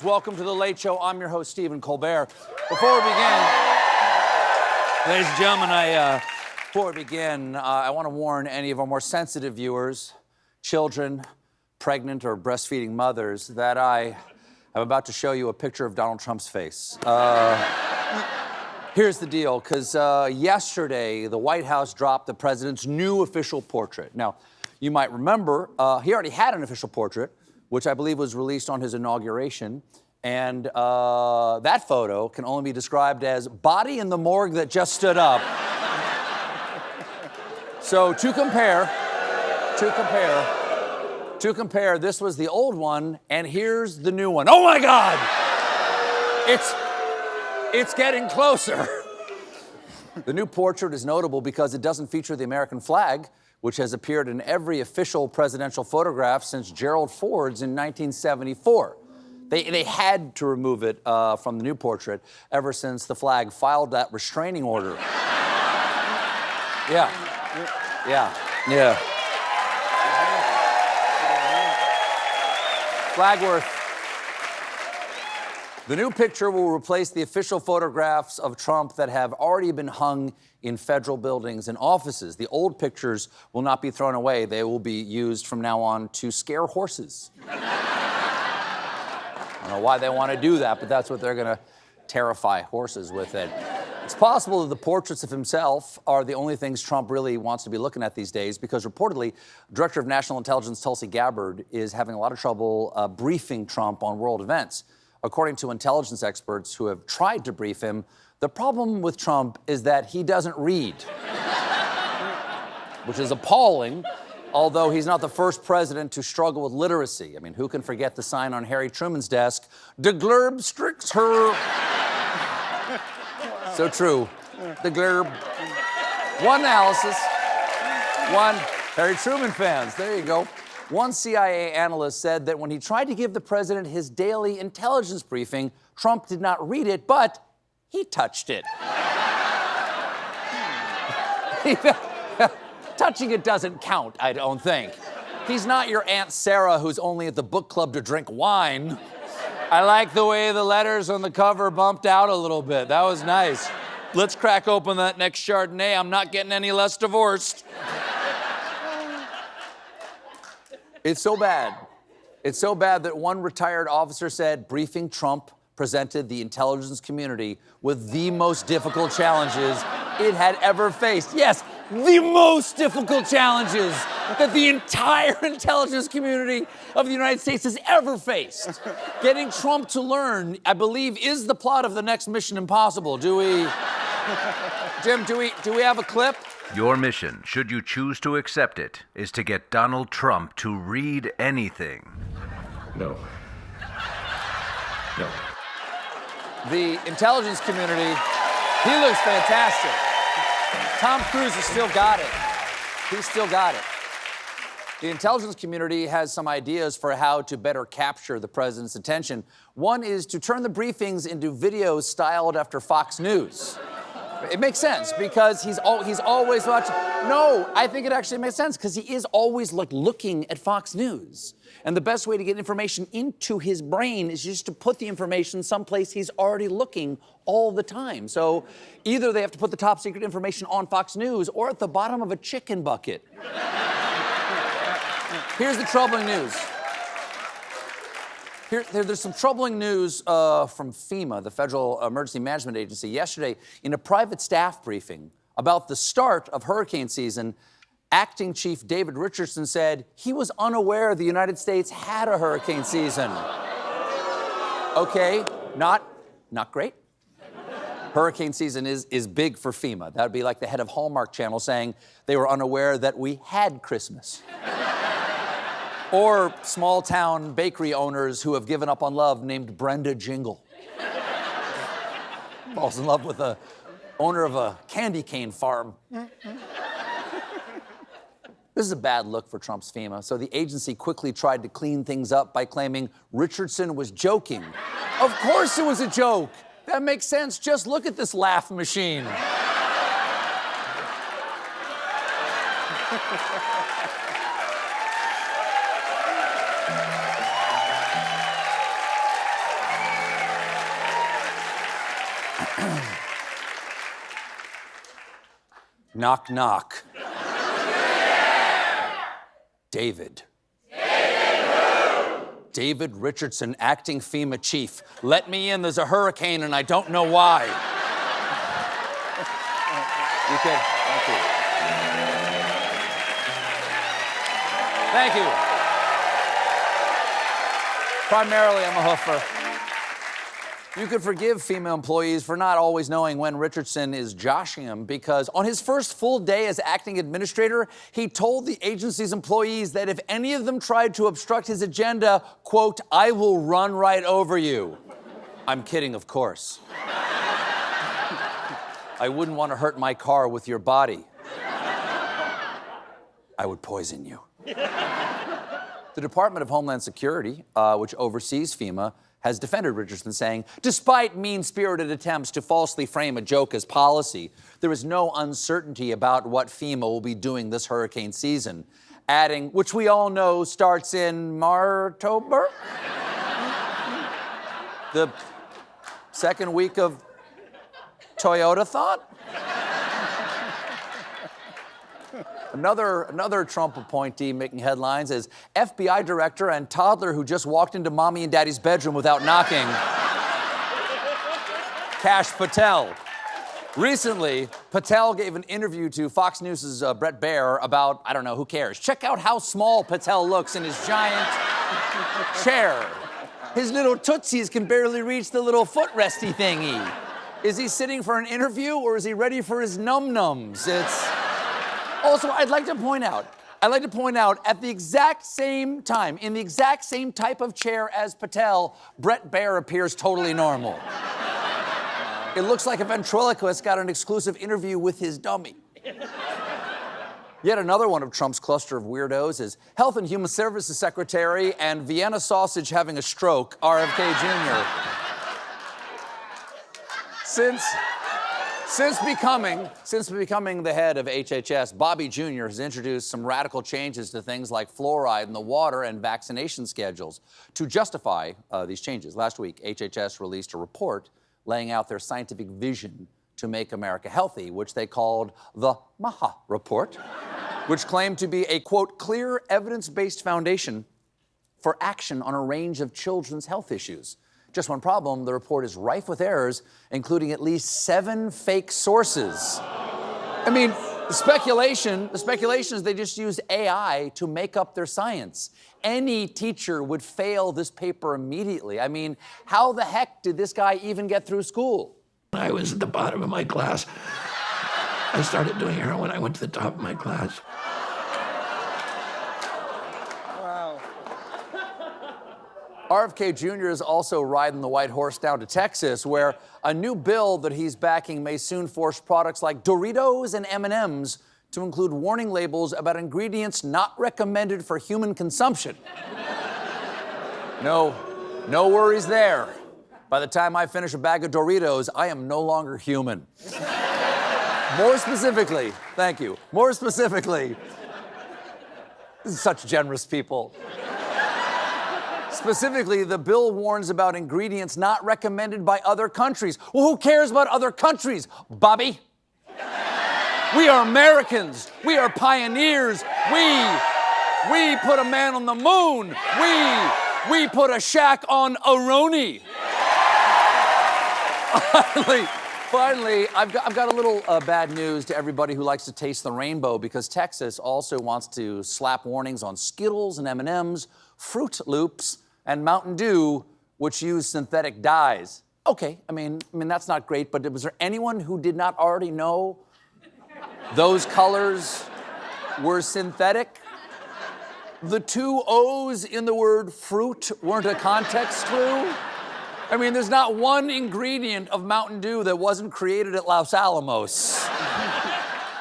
Welcome to The Late Show. I'm your host, Stephen Colbert. Before we begin, ladies and gentlemen, I want to warn any of our more sensitive viewers, children, pregnant or breastfeeding mothers, that I am about to show you a picture of Donald Trump's face. Here's the deal, because yesterday, the White House dropped the president's new official portrait. Now, you might remember, he already had an official portrait, which I believe was released on his inauguration. And that photo can only be described as body in the morgue that just stood up. So to compare, this was the old one, and here's the new one. Oh my God! It's getting closer. The new portrait is notable because it doesn't feature the American flag, which has appeared in every official presidential photograph since Gerald Ford's in 1974. They had to remove it from the new portrait ever since the flag filed that restraining order. Yeah. Flagworth. The new picture will replace the official photographs of Trump that have already been hung in federal buildings and offices. The old pictures will not be thrown away. They will be used from now on to scare horses. I don't know why they want to do that, but that's what they're going to terrify horses with it. It's possible that the portraits of himself are the only things Trump really wants to be looking at these days, because reportedly, Director of National Intelligence Tulsi Gabbard is having a lot of trouble briefing Trump on world events. According to intelligence experts who have tried to brief him, the problem with Trump is that he doesn't read, which is appalling, although he's not the first president to struggle with literacy. I mean, who can forget the sign on Harry Truman's desk, "De glurb stricts her." So true. De glurb. One analysis. One Harry Truman fans. There you go. One CIA analyst said that when he tried to give the president his daily intelligence briefing, Trump did not read it, but he touched it. Touching it doesn't count, I don't think. He's not your Aunt Sarah who's only at the book club to drink wine. I like the way the letters on the cover bumped out a little bit. That was nice. Let's crack open that next Chardonnay. I'm not getting any less divorced. It's so bad. It's so bad that one retired officer said briefing Trump presented the intelligence community with the most difficult challenges it had ever faced. Yes, the most difficult challenges that the entire intelligence community of the United States has ever faced. Getting Trump to learn, I believe, is the plot of the next Mission Impossible. Jim, do we have a clip? Your mission, should you choose to accept it, is to get Donald Trump to read anything. No. The intelligence community, he looks fantastic. Tom Cruise has still got it. He's still got it. The intelligence community has some ideas for how to better capture the president's attention. One is to turn the briefings into videos styled after Fox News. It makes sense because he's always watching. No, I think it actually makes sense because he is always looking at Fox News. And the best way to get information into his brain is just to put the information someplace he's already looking all the time. So either they have to put the top secret information on Fox News or at the bottom of a chicken bucket. Here's the troubling news. There's some troubling news from FEMA, the Federal Emergency Management Agency. Yesterday, in a private staff briefing about the start of hurricane season, Acting Chief David Richardson said he was unaware the United States had a hurricane season. Okay, not great. Hurricane season is big for FEMA. That would be like the head of Hallmark Channel saying they were unaware that we had Christmas. Or small-town bakery owners who have given up on love named Brenda Jingle. Falls in love with the owner of a candy cane farm. This is a bad look for Trump's FEMA, so the agency quickly tried to clean things up by claiming Richardson was joking. Of course it was a joke. That makes sense. Just look at this laugh machine. Knock, knock. David. David Richardson, acting FEMA chief. Let me in, there's a hurricane and I don't know why. You can, thank you. Thank you. Primarily, I'm a hoofer. You could forgive FEMA employees for not always knowing when Richardson is joshing him, because on his first full day as acting administrator, he told the agency's employees that if any of them tried to obstruct his agenda, quote, I will run right over you. I'm kidding, of course. I wouldn't want to hurt my car with your body. I would poison you. The Department of Homeland Security, which oversees FEMA, has defended Richardson, saying, despite mean-spirited attempts to falsely frame a joke as policy, there is no uncertainty about what FEMA will be doing this hurricane season. Adding, which we all know starts in Martober? The second week of Toyota-thon? Another Trump appointee making headlines is FBI director and toddler who just walked into mommy and daddy's bedroom without knocking. Kash Patel. Recently, Patel gave an interview to Fox News' Bret Baier about, I don't know, who cares? Check out how small Patel looks in his giant chair. His little tootsies can barely reach the little footresty thingy. Is he sitting for an interview or is he ready for his num-nums? Also, I'd like to point out, at the exact same time, in the exact same type of chair as Patel, Bret Baier appears totally normal. It looks like a ventriloquist got an exclusive interview with his dummy. Yet another one of Trump's cluster of weirdos is Health and Human Services Secretary and Vienna sausage having a stroke, RFK Jr. Since becoming the head of HHS, Bobby Jr. has introduced some radical changes to things like fluoride in the water and vaccination schedules. To justify these changes, last week, HHS released a report laying out their scientific vision to make America healthy, which they called the MAHA Report, which claimed to be a, quote, clear evidence-based foundation for action on a range of children's health issues. Just one problem, the report is rife with errors, including at least 7 fake sources. I mean, the speculation is they just used AI to make up their science. Any teacher would fail this paper immediately. I mean, how the heck did this guy even get through school? I was at the bottom of my class. I started doing heroin. I went to the top of my class. RFK Jr. is also riding the white horse down to Texas, where a new bill that he's backing may soon force products like Doritos and M&Ms to include warning labels about ingredients not recommended for human consumption. No worries there. By the time I finish a bag of Doritos, I am no longer human. More specifically, thank you. More specifically, this is such generous people. Specifically, the bill warns about ingredients not recommended by other countries. Well, who cares about other countries, Bobby? We are Americans. We are pioneers. We put a man on the moon. We put a shack on Aroni. Finally, I've got a little bad news to everybody who likes to taste the rainbow, because Texas also wants to slap warnings on Skittles and M&Ms, Fruit Loops, and Mountain Dew, which use synthetic dyes. Okay, I mean that's not great, but was there anyone who did not already know those colors were synthetic? The 2 O's in the word fruit weren't a context clue? I mean, there's not one ingredient of Mountain Dew that wasn't created at Los Alamos.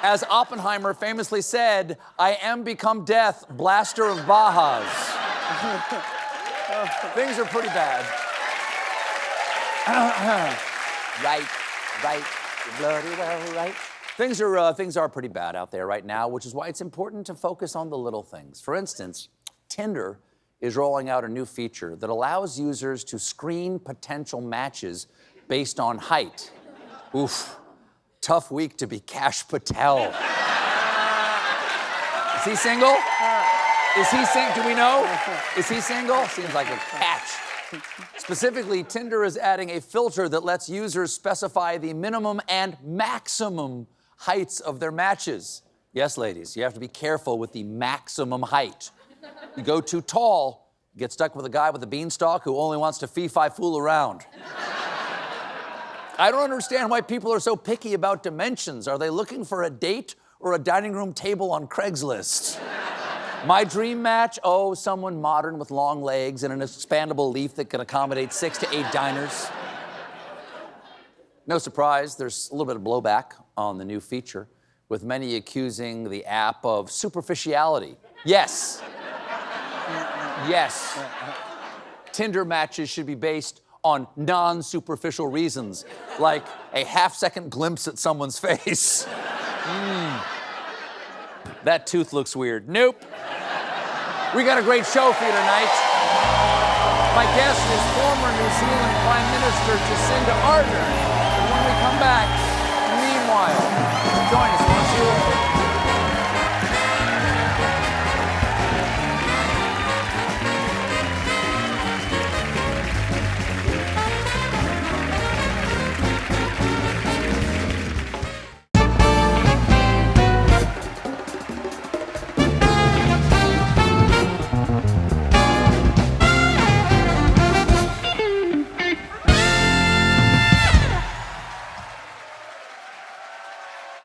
As Oppenheimer famously said, I am become death, blaster of Bajas. Things are pretty bad. Right. Bloody well, right. Things are pretty bad out there right now, which is why it's important to focus on the little things. For instance, Tinder is rolling out a new feature that allows users to screen potential matches based on height. Oof. Tough week to be Kash Patel. Is he single? Is he single? Do we know? Is he single? Seems like a catch. Specifically, Tinder is adding a filter that lets users specify the minimum and maximum heights of their matches. Yes, ladies, you have to be careful with the maximum height. You go too tall, you get stuck with a guy with a beanstalk who only wants to fee-fi fool around. I don't understand why people are so picky about dimensions. Are they looking for a date or a dining room table on Craigslist? My dream match? Oh, someone modern with long legs and an expandable leaf that can accommodate 6 to 8 diners. No surprise, there's a little bit of blowback on the new feature, with many accusing the app of superficiality. Yes. Yes. Tinder matches should be based on non-superficial reasons, like a half-second glimpse at someone's face. That tooth looks weird. Nope. We got a great show for you tonight. My guest is former New Zealand Prime Minister Jacinda Ardern. And when we come back, meanwhile, join us, won't you?